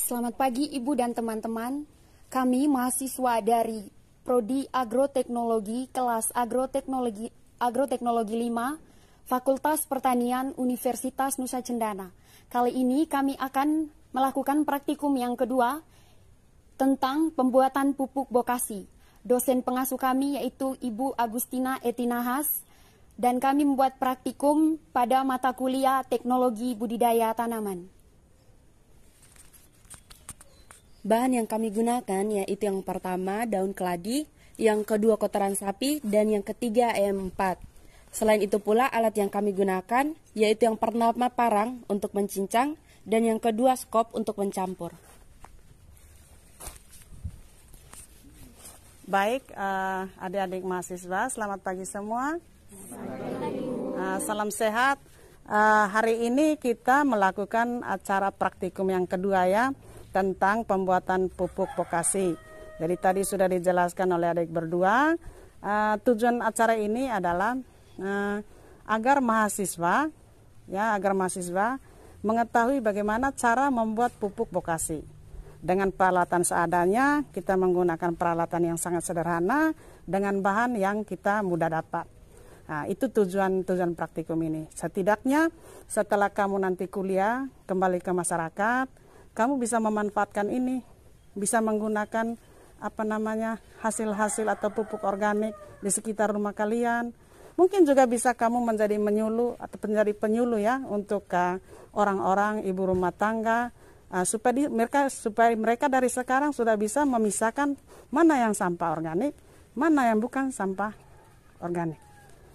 Selamat pagi Ibu dan teman-teman. Kami mahasiswa dari Prodi Agroteknologi kelas Agroteknologi 5, Fakultas Pertanian Universitas Nusa Cendana. Kali ini kami akan melakukan praktikum yang kedua tentang pembuatan pupuk bokasi. Dosen pengasuh kami yaitu Ibu Agustina Etinahas, dan kami membuat praktikum pada mata kuliah Teknologi Budidaya Tanaman. Bahan yang kami gunakan yaitu yang pertama daun keladi, yang kedua kotoran sapi, dan yang ketiga EM4. Selain itu pula alat yang kami gunakan yaitu yang pertama parang untuk mencincang dan yang kedua skop untuk mencampur. Baik, adik-adik mahasiswa, selamat pagi semua. Salam sehat. Hari ini kita melakukan acara praktikum yang kedua ya, tentang pembuatan pupuk bokasi. Jadi tadi sudah dijelaskan oleh adik berdua. Tujuan acara ini adalah agar mahasiswa mengetahui bagaimana cara membuat pupuk bokasi. Dengan peralatan seadanya, kita menggunakan peralatan yang sangat sederhana dengan bahan yang kita mudah dapat. Nah, itu tujuan praktikum ini. Setidaknya setelah kamu nanti kuliah kembali ke masyarakat, kamu bisa memanfaatkan ini, bisa menggunakan hasil-hasil atau pupuk organik di sekitar rumah kalian. Mungkin juga bisa kamu menjadi menyuluh atau menjadi penyuluh ya untuk orang-orang ibu rumah tangga, supaya mereka dari sekarang sudah bisa memisahkan mana yang sampah organik, mana yang bukan sampah organik.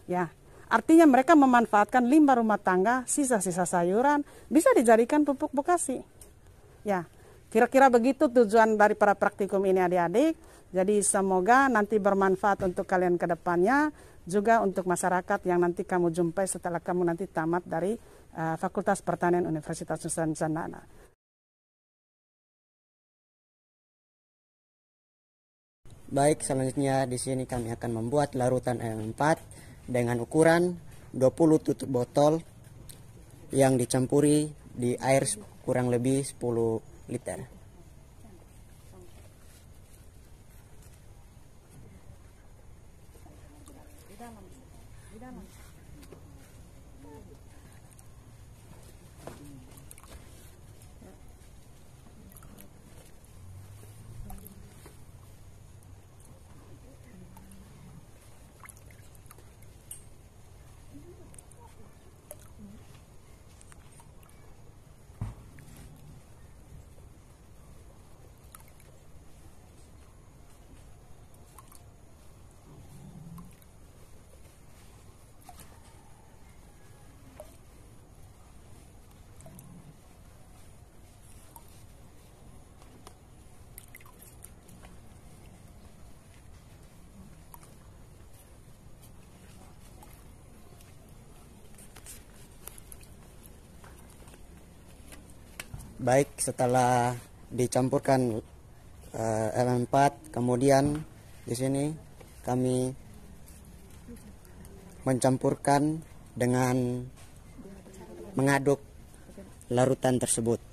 Ya, artinya mereka memanfaatkan limbah rumah tangga, sisa-sisa sayuran bisa dijadikan pupuk bokasi. Ya, kira-kira begitu tujuan dari para praktikum ini adik-adik. Jadi semoga nanti bermanfaat untuk kalian ke depannya, juga untuk masyarakat yang nanti kamu jumpai setelah kamu nanti tamat dari Fakultas Pertanian Universitas Nusa Cendana. Baik, selanjutnya di sini kami akan membuat larutan EM4 dengan ukuran 20 tutup botol yang dicampuri di air kurang lebih 10 liter. Baik, setelah dicampurkan EM4, kemudian di sini kami mencampurkan dengan mengaduk larutan tersebut.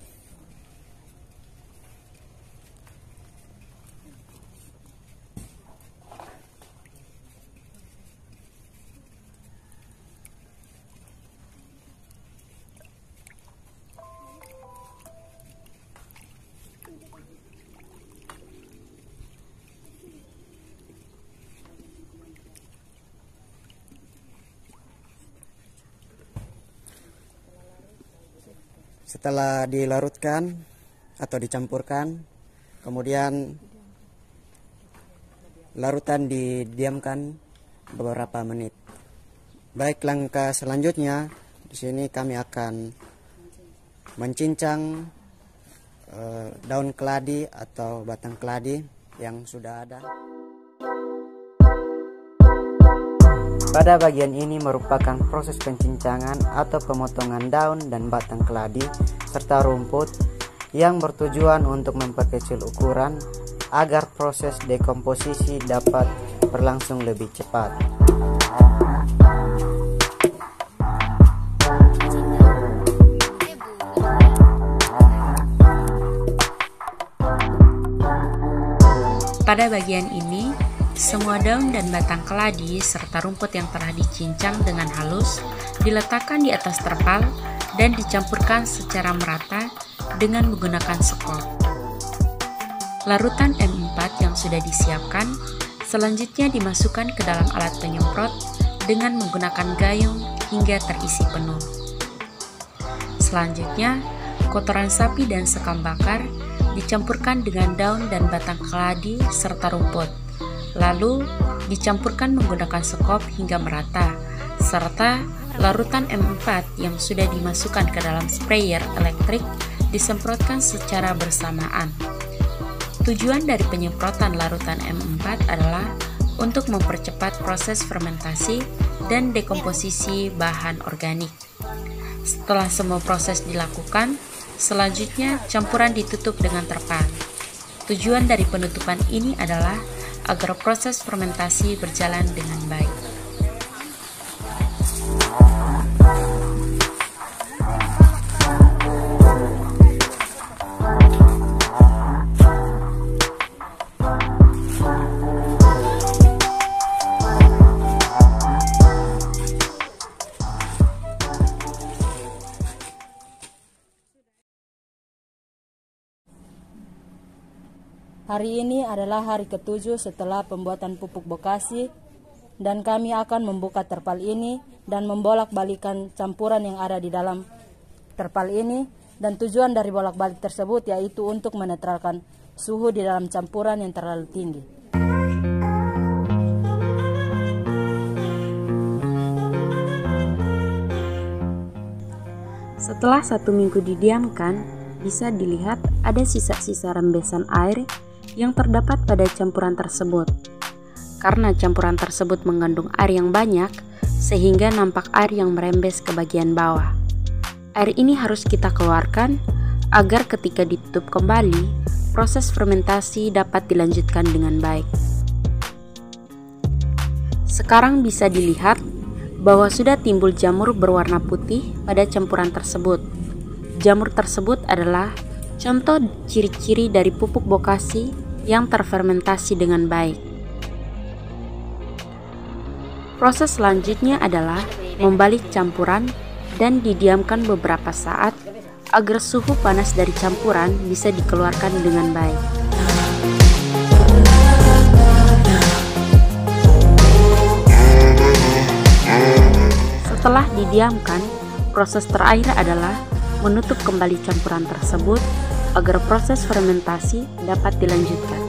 Setelah dilarutkan atau dicampurkan, kemudian larutan didiamkan beberapa menit. Baik, langkah selanjutnya di sini kami akan mencincang daun keladi atau batang keladi yang sudah ada. Pada bagian ini merupakan proses pencincangan atau pemotongan daun dan batang keladi serta rumput yang bertujuan untuk memperkecil ukuran agar proses dekomposisi dapat berlangsung lebih cepat. Pada bagian ini, semua daun dan batang keladi serta rumput yang telah dicincang dengan halus diletakkan di atas terpal dan dicampurkan secara merata dengan menggunakan sekop. Larutan M4 yang sudah disiapkan selanjutnya dimasukkan ke dalam alat penyemprot dengan menggunakan gayung hingga terisi penuh. Selanjutnya, kotoran sapi dan sekam bakar dicampurkan dengan daun dan batang keladi serta rumput, lalu dicampurkan menggunakan sekop hingga merata, serta larutan M4 yang sudah dimasukkan ke dalam sprayer elektrik disemprotkan secara bersamaan. Tujuan dari penyemprotan larutan M4 adalah untuk mempercepat proses fermentasi dan dekomposisi bahan organik. Setelah semua proses dilakukan, selanjutnya campuran ditutup dengan terpal. Tujuan dari penutupan ini adalah agar proses fermentasi berjalan dengan baik. Hari ini adalah hari ke-7 setelah pembuatan pupuk bokasi, dan kami akan membuka terpal ini dan membolak-balikan campuran yang ada di dalam terpal ini. Dan tujuan dari bolak-balik tersebut yaitu untuk menetralkan suhu di dalam campuran yang terlalu tinggi. Setelah 1 minggu didiamkan, bisa dilihat ada sisa-sisa rembesan air yang terdapat pada campuran tersebut. Karena campuran tersebut mengandung air yang banyak, sehingga nampak air yang merembes ke bagian bawah. Air ini harus kita keluarkan agar ketika ditutup kembali, proses fermentasi dapat dilanjutkan dengan baik. Sekarang bisa dilihat bahwa sudah timbul jamur berwarna putih pada campuran tersebut. Jamur tersebut adalah contoh ciri-ciri dari pupuk bokasi yang terfermentasi dengan baik. Proses selanjutnya adalah membalik campuran dan didiamkan beberapa saat agar suhu panas dari campuran bisa dikeluarkan dengan baik. Setelah didiamkan, proses terakhir adalah menutup kembali campuran tersebut agar proses fermentasi dapat dilanjutkan.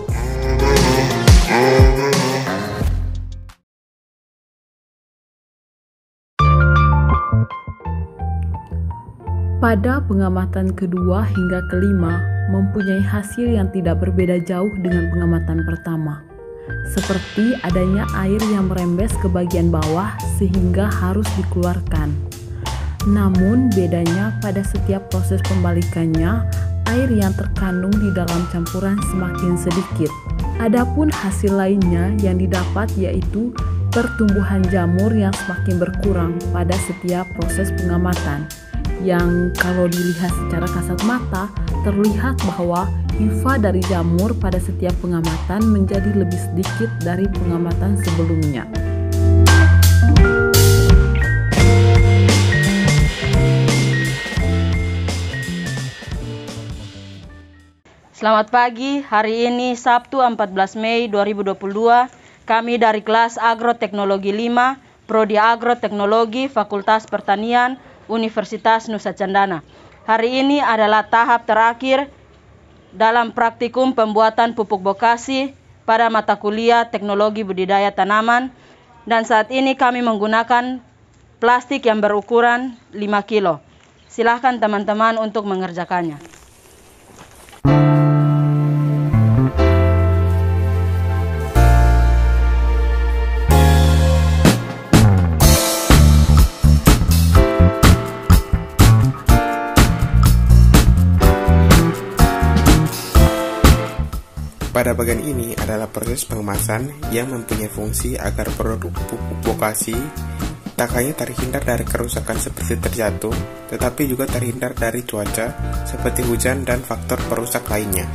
Pada pengamatan kedua hingga kelima mempunyai hasil yang tidak berbeda jauh dengan pengamatan pertama, seperti adanya air yang merembes ke bagian bawah sehingga harus dikeluarkan. Namun bedanya pada setiap proses pembalikannya, air yang terkandung di dalam campuran semakin sedikit. Adapun hasil lainnya yang didapat yaitu pertumbuhan jamur yang semakin berkurang pada setiap proses pengamatan, yang kalau dilihat secara kasat mata terlihat bahwa hifa dari jamur pada setiap pengamatan menjadi lebih sedikit dari pengamatan sebelumnya. Selamat pagi, hari ini Sabtu 14 Mei 2022, kami dari kelas Agroteknologi 5, Prodi Agroteknologi, Fakultas Pertanian, Universitas Nusa Cendana. Hari ini adalah tahap terakhir dalam praktikum pembuatan pupuk bokasi pada mata kuliah Teknologi Budidaya Tanaman, dan saat ini kami menggunakan plastik yang berukuran 5 kilo. Silahkan teman-teman untuk mengerjakannya. Pada bagian ini adalah proses pengemasan yang mempunyai fungsi agar produk pupuk bokasi tak hanya terhindar dari kerusakan seperti terjatuh, tetapi juga terhindar dari cuaca seperti hujan dan faktor perusak lainnya.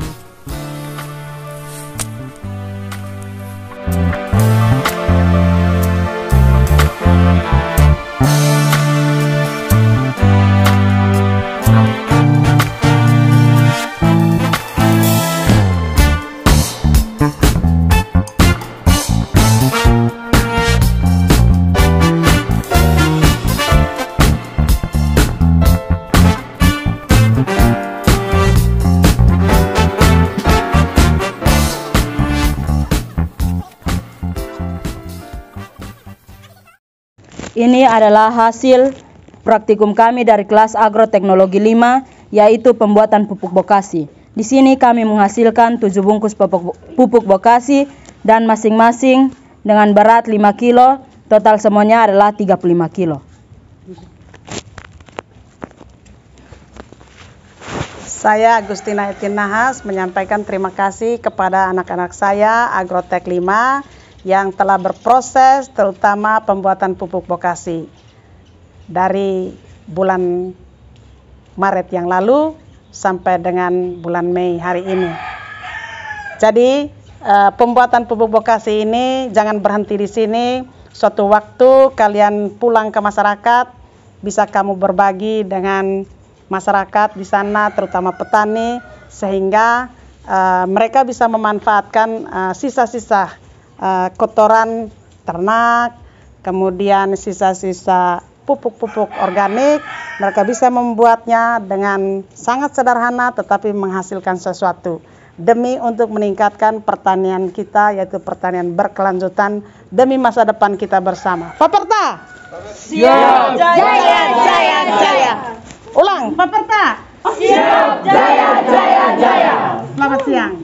Ini adalah hasil praktikum kami dari kelas agroteknologi 5, yaitu pembuatan pupuk bokasi. Di sini kami menghasilkan 7 bungkus pupuk bokasi dan masing-masing dengan berat 5 kilo, total semuanya adalah 35 kilo. Saya Agustina Etin Nahas menyampaikan terima kasih kepada anak-anak saya Agrotek 5 yang telah berproses terutama pembuatan pupuk bokasi dari bulan Maret yang lalu sampai dengan bulan Mei hari ini. Jadi pembuatan pupuk bokasi ini jangan berhenti di sini. Suatu waktu kalian pulang ke masyarakat, bisa kamu berbagi dengan masyarakat di sana, terutama petani, sehingga mereka bisa memanfaatkan sisa-sisa kotoran ternak, kemudian sisa-sisa pupuk-pupuk organik. Mereka bisa membuatnya dengan sangat sederhana tetapi menghasilkan sesuatu demi untuk meningkatkan pertanian kita, yaitu pertanian berkelanjutan demi masa depan kita bersama. Paperta! Siap! Jaya, jaya, jaya! Ulang, Paperta! Siap! Jaya, jaya, jaya! Selamat siang.